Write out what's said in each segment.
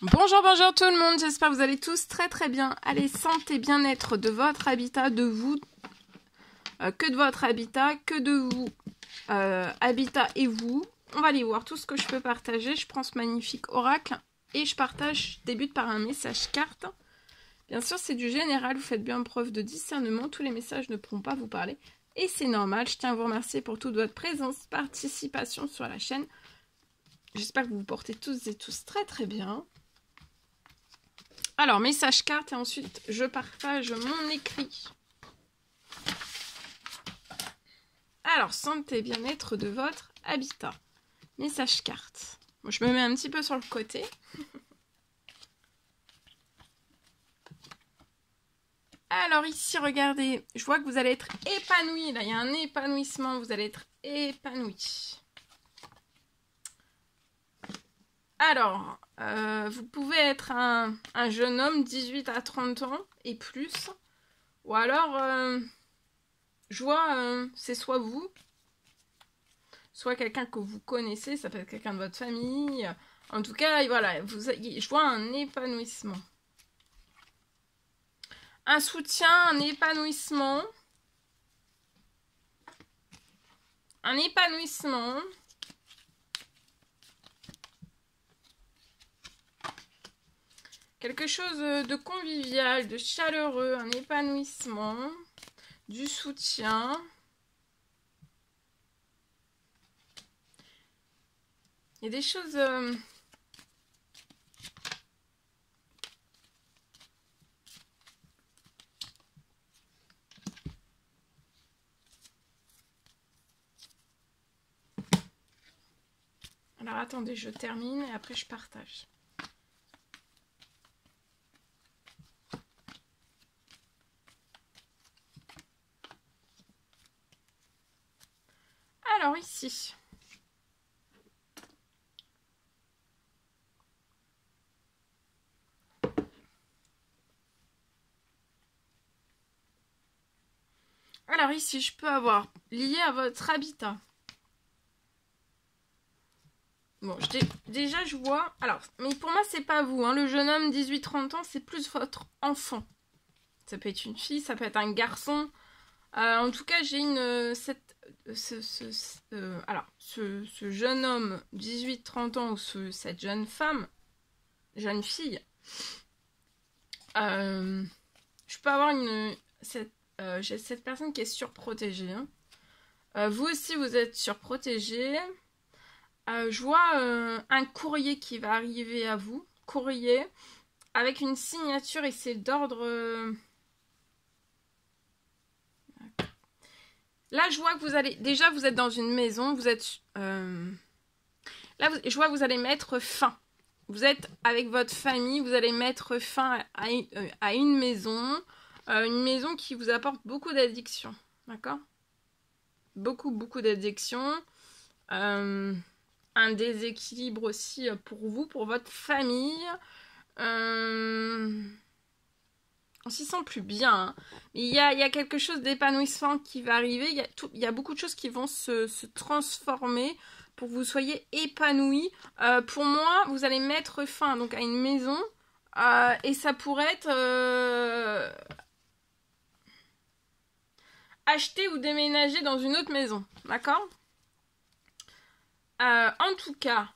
Bonjour, bonjour tout le monde, j'espère que vous allez tous très bien. Allez, santé, bien-être de votre habitat, de vous, que de votre habitat, que de vous, habitat et vous. On va aller voir tout ce que je peux partager. Je prends ce magnifique oracle et je partage, je débute par un message carte. Bien sûr, c'est du général, vous faites bien preuve de discernement, tous les messages ne pourront pas vous parler. Et c'est normal, je tiens à vous remercier pour toute votre présence, participation sur la chaîne. J'espère que vous vous portez tous et tous très bien. Alors, message carte et ensuite je partage mon écrit. Alors, santé, bien-être de votre habitat. Message carte. Bon, je me mets un petit peu sur le côté. Alors ici, regardez, je vois que vous allez être épanoui. Là, il y a un épanouissement, vous allez être épanoui. Alors, vous pouvez être un jeune homme, 18 à 30 ans et plus. Ou alors, je vois, c'est soit vous, soit quelqu'un que vous connaissez, ça peut être quelqu'un de votre famille. En tout cas, voilà, je vois un épanouissement. Un soutien, un épanouissement. Un épanouissement. Quelque chose de convivial, de chaleureux, un épanouissement, du soutien. Il y a des choses... Alors attendez, je termine et après je partage. Alors ici... Alors ici, je peux avoir lié à votre habitat. Bon, déjà je vois... Alors, mais pour moi, c'est pas vous. Hein. Le jeune homme, 18-30 ans, c'est plus votre enfant. Ça peut être une fille, ça peut être un garçon. En tout cas, j'ai une... ce jeune homme, 18-30 ans, ou cette jeune femme, jeune fille, je peux avoir j'ai cette personne qui est surprotégée. Hein. Vous aussi, vous êtes surprotégé. Je vois un courrier qui va arriver à vous. Courrier avec une signature et c'est d'ordre... Là, je vois que vous allez... Déjà, vous êtes dans une maison. Vous êtes... Là, je vois que vous allez mettre fin. Vous êtes avec votre famille. Vous allez mettre fin à une maison. Une maison qui vous apporte beaucoup d'addiction. D'accord ? Beaucoup d'addiction. Un déséquilibre aussi pour vous, pour votre famille. On s'y sent plus bien. Hein. Il y a quelque chose d'épanouissant qui va arriver. Il y a beaucoup de choses qui vont se transformer pour que vous soyez épanoui. Pour moi, vous allez mettre fin donc, à une maison. Et ça pourrait être acheter ou déménager dans une autre maison. D'accord ? En tout cas,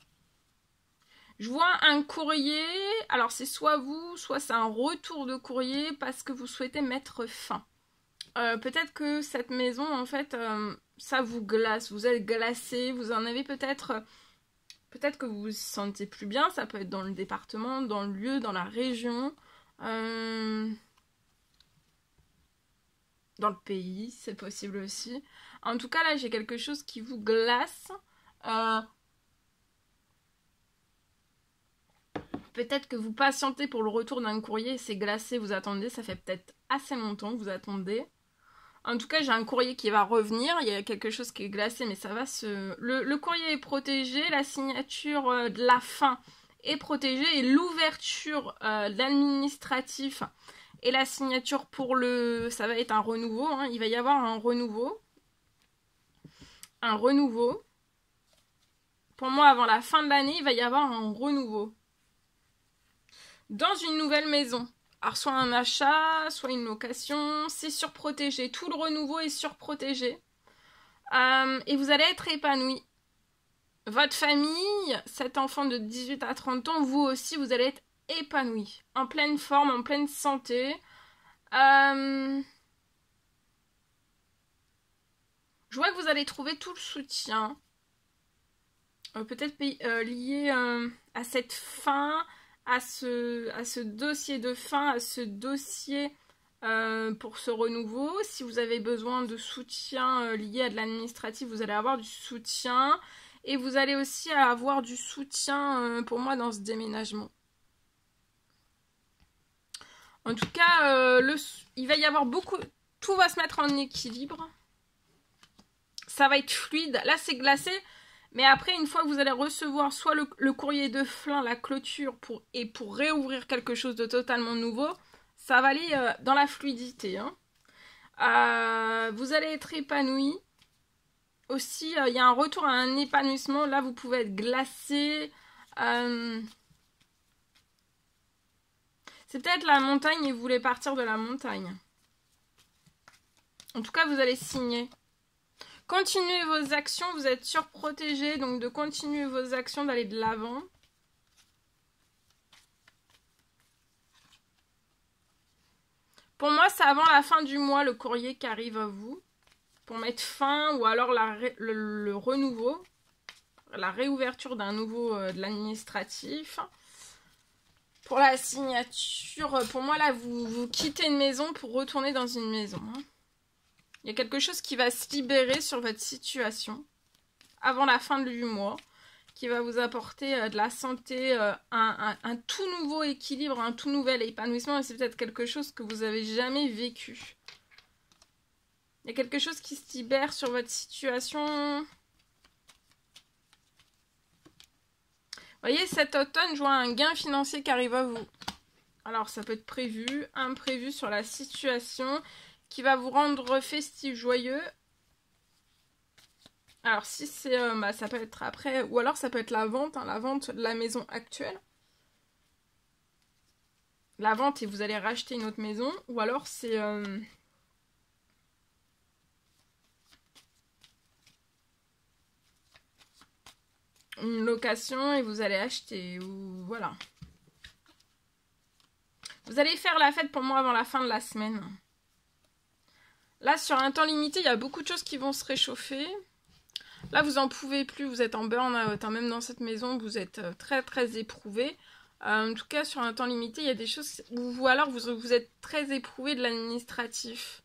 je vois un courrier. Alors, c'est soit vous, soit c'est un retour de courrier parce que vous souhaitez mettre fin. Peut-être que cette maison, en fait, ça vous glace. Vous êtes glacé. Vous en avez peut-être... Peut-être que vous vous sentez plus bien. Ça peut être dans le département, dans le lieu, dans la région. Dans le pays, c'est possible aussi. En tout cas, là, j'ai quelque chose qui vous glace. Peut-être que vous patientez pour le retour d'un courrier, c'est glacé, vous attendez, ça fait peut-être assez longtemps que vous attendez. En tout cas, j'ai un courrier qui va revenir, il y a quelque chose qui est glacé, mais ça va se... Le courrier est protégé, la signature de la fin est protégée, et l'ouverture de l'administratif et la signature pour le... Ça va être un renouveau, hein, il va y avoir un renouveau. Un renouveau. Pour moi, avant la fin de l'année, il va y avoir un renouveau. dans une nouvelle maison. Alors soit un achat, soit une location, c'est surprotégé. Tout le renouveau est surprotégé. Et vous allez être épanoui. Votre famille, cet enfant de 18 à 30 ans, vous aussi, vous allez être épanoui. En pleine forme, en pleine santé. Je vois que vous allez trouver tout le soutien. Peut-être lié à cette fin, à ce dossier de fin, à ce dossier pour ce renouveau. Si vous avez besoin de soutien lié à de l'administratif, vous allez avoir du soutien. Et vous allez aussi avoir du soutien pour moi dans ce déménagement. En tout cas, il va y avoir beaucoup... Tout va se mettre en équilibre. Ça va être fluide. Là, c'est glacé. Mais après, une fois que vous allez recevoir soit le courrier de Flin, la clôture, pour réouvrir quelque chose de totalement nouveau, ça va aller dans la fluidité. Hein. Vous allez être épanoui. Aussi, il y a un retour à un épanouissement. Là, vous pouvez être glacé. C'est peut-être la montagne et vous voulez partir de la montagne. En tout cas, vous allez signer. Continuez vos actions, vous êtes surprotégés, donc de continuer vos actions, d'aller de l'avant. Pour moi, c'est avant la fin du mois le courrier qui arrive à vous. Pour mettre fin, ou alors le renouveau, la réouverture d'un nouveau de l'administratif. Pour la signature, pour moi là, vous quittez une maison pour retourner dans une maison. Hein. Il y a quelque chose qui va se libérer sur votre situation avant la fin du mois, qui va vous apporter de la santé, un tout nouveau équilibre, un tout nouvel épanouissement. Et c'est peut-être quelque chose que vous n'avez jamais vécu. Il y a quelque chose qui se libère sur votre situation. Vous voyez, cet automne, je vois un gain financier qui arrive à vous. Alors, ça peut être prévu, imprévu sur la situation, qui va vous rendre festif, joyeux. Alors, si c'est... ça peut être après... Ou alors, ça peut être la vente, hein, la vente de la maison actuelle. La vente et vous allez racheter une autre maison. Ou alors, c'est... une location et vous allez acheter. Ou voilà. Vous allez faire la fête pour moi avant la fin de la semaine. Là, sur un temps limité, il y a beaucoup de choses qui vont se réchauffer. Là, vous en pouvez plus, vous êtes en burn-out. Hein. Même dans cette maison, vous êtes très très éprouvé. En tout cas, sur un temps limité, il y a des choses... Ou alors, vous êtes très éprouvé de l'administratif.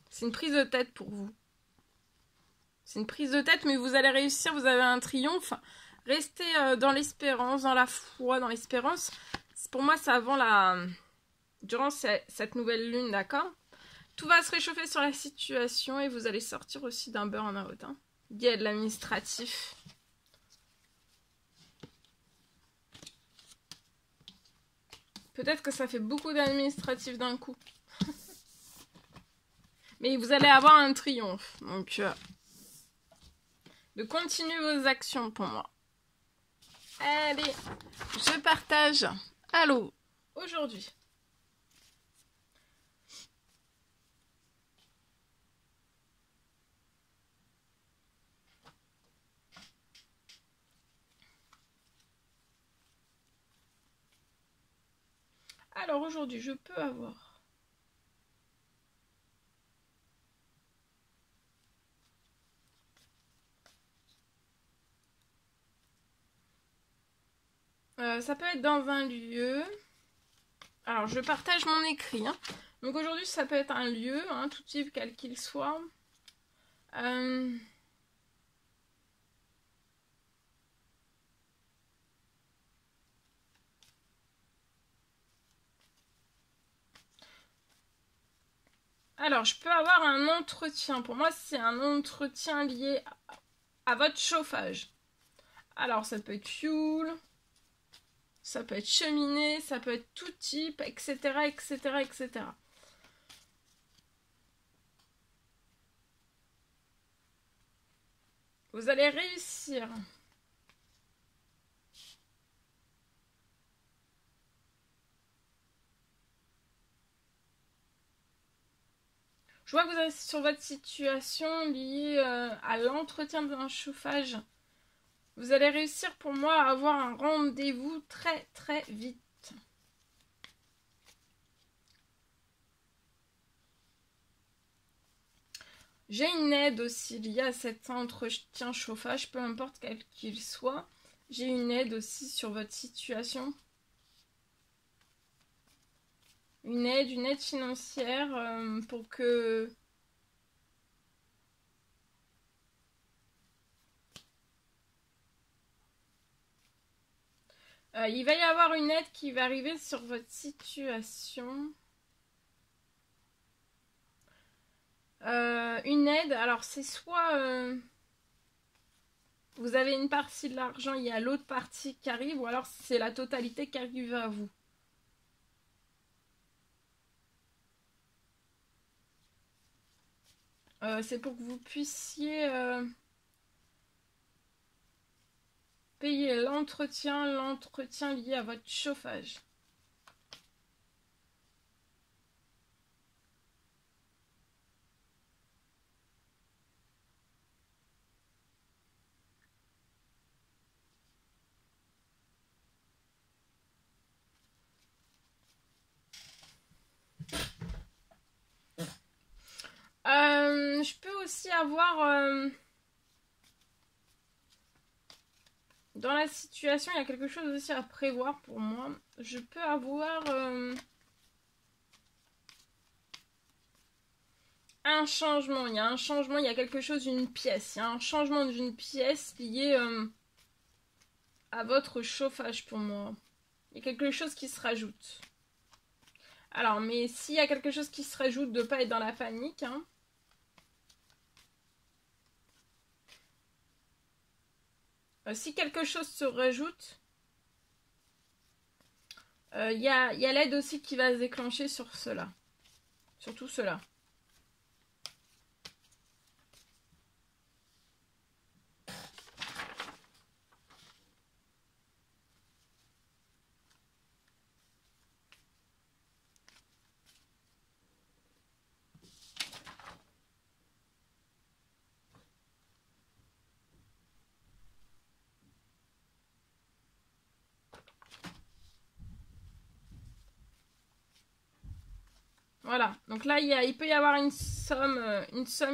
C'est une prise de tête pour vous. C'est une prise de tête, mais vous allez réussir, vous avez un triomphe. Restez dans l'espérance, dans la foi, dans l'espérance. Pour moi, c'est avant la... Durant cette nouvelle lune, d'accord ? Tout va se réchauffer sur la situation et vous allez sortir aussi d'un burn-out. Hein. Il y a de l'administratif. Peut-être que ça fait beaucoup d'administratif d'un coup. Mais vous allez avoir un triomphe. Donc, de continuer vos actions pour moi. Allez, je partage. Allô, aujourd'hui. Alors aujourd'hui, je peux avoir... ça peut être dans un lieu. Alors, je partage mon écrit. Hein. Donc aujourd'hui, ça peut être un lieu, hein, tout type, quel qu'il soit. Alors, je peux avoir un entretien. Pour moi, c'est un entretien lié à votre chauffage. Alors, ça peut être fuel, ça peut être cheminée, ça peut être tout type, etc., etc., etc. Vous allez réussir Je vois que vous êtes sur votre situation liée à l'entretien d'un chauffage. Vous allez réussir pour moi à avoir un rendez-vous très très vite. J'ai une aide aussi liée à cet entretien chauffage, peu importe quel qu'il soit. J'ai une aide aussi sur votre situation. Une aide financière pour que... il va y avoir une aide qui va arriver sur votre situation. Une aide, alors c'est soit vous avez une partie de l'argent, il y a l'autre partie qui arrive, ou alors c'est la totalité qui arrive à vous. C'est pour que vous puissiez payer l'entretien lié à votre chauffage. Je peux aussi avoir... dans la situation, il y a quelque chose aussi à prévoir pour moi. Je peux avoir un changement. Il y a un changement, il y a quelque chose d'une pièce. Il y a un changement d'une pièce lié à votre chauffage pour moi. Il y a quelque chose qui se rajoute. Alors, mais s'il y a quelque chose qui se rajoute, de ne pas être dans la panique, hein. Si quelque chose se rajoute, il y a l'aide aussi qui va se déclencher sur cela. Sur tout cela. Voilà, donc là il peut y avoir une somme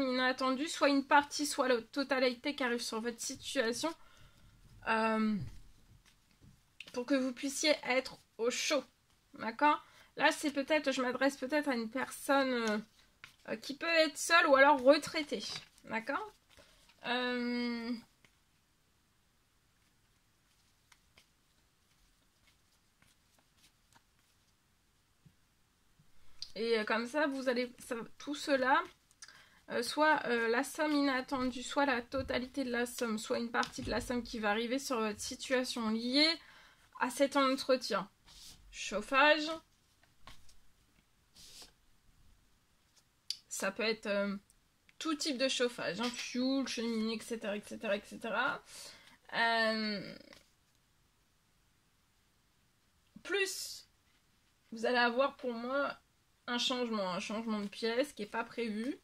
inattendue, soit une partie, soit la totalité qui arrive sur votre situation, pour que vous puissiez être au chaud, d'accord? Là c'est peut-être, je m'adresse peut-être à une personne qui peut être seule ou alors retraitée, d'accord? Et comme ça, vous allez, tout cela, soit la somme inattendue, soit la totalité de la somme, soit une partie de la somme qui va arriver sur votre situation liée à cet entretien. Chauffage. Ça peut être tout type de chauffage, hein, fuel, cheminée, etc., etc., etc. Plus, vous allez avoir pour moi un changement de pièce qui n'est pas prévu.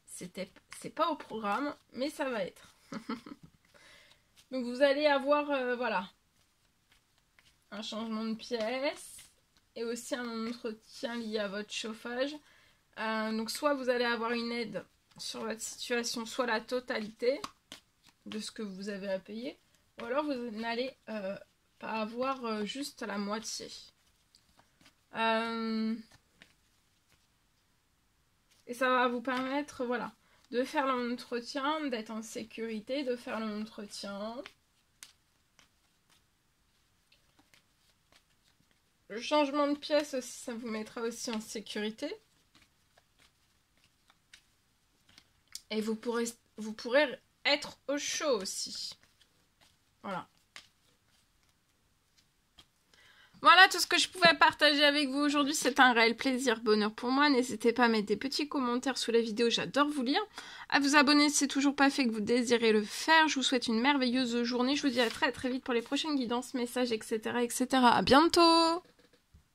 C'est pas au programme, mais ça va être. Donc vous allez avoir, voilà, un changement de pièce et aussi un entretien lié à votre chauffage. Donc soit vous allez avoir une aide sur votre situation, soit la totalité de ce que vous avez à payer, ou alors vous n'allez pas avoir juste la moitié. Et ça va vous permettre, voilà, de faire l'entretien, d'être en sécurité, de faire l'entretien. Le changement de pièce aussi, ça vous mettra aussi en sécurité. Et vous pourrez être au chaud aussi. Voilà. Voilà tout ce que je pouvais partager avec vous aujourd'hui. C'est un réel plaisir, bonheur pour moi. N'hésitez pas à mettre des petits commentaires sous la vidéo, j'adore vous lire. À vous abonner si c'est toujours pas fait, que vous désirez le faire. Je vous souhaite une merveilleuse journée. Je vous dis à très très vite pour les prochaines guidances, messages, etc. etc. À bientôt!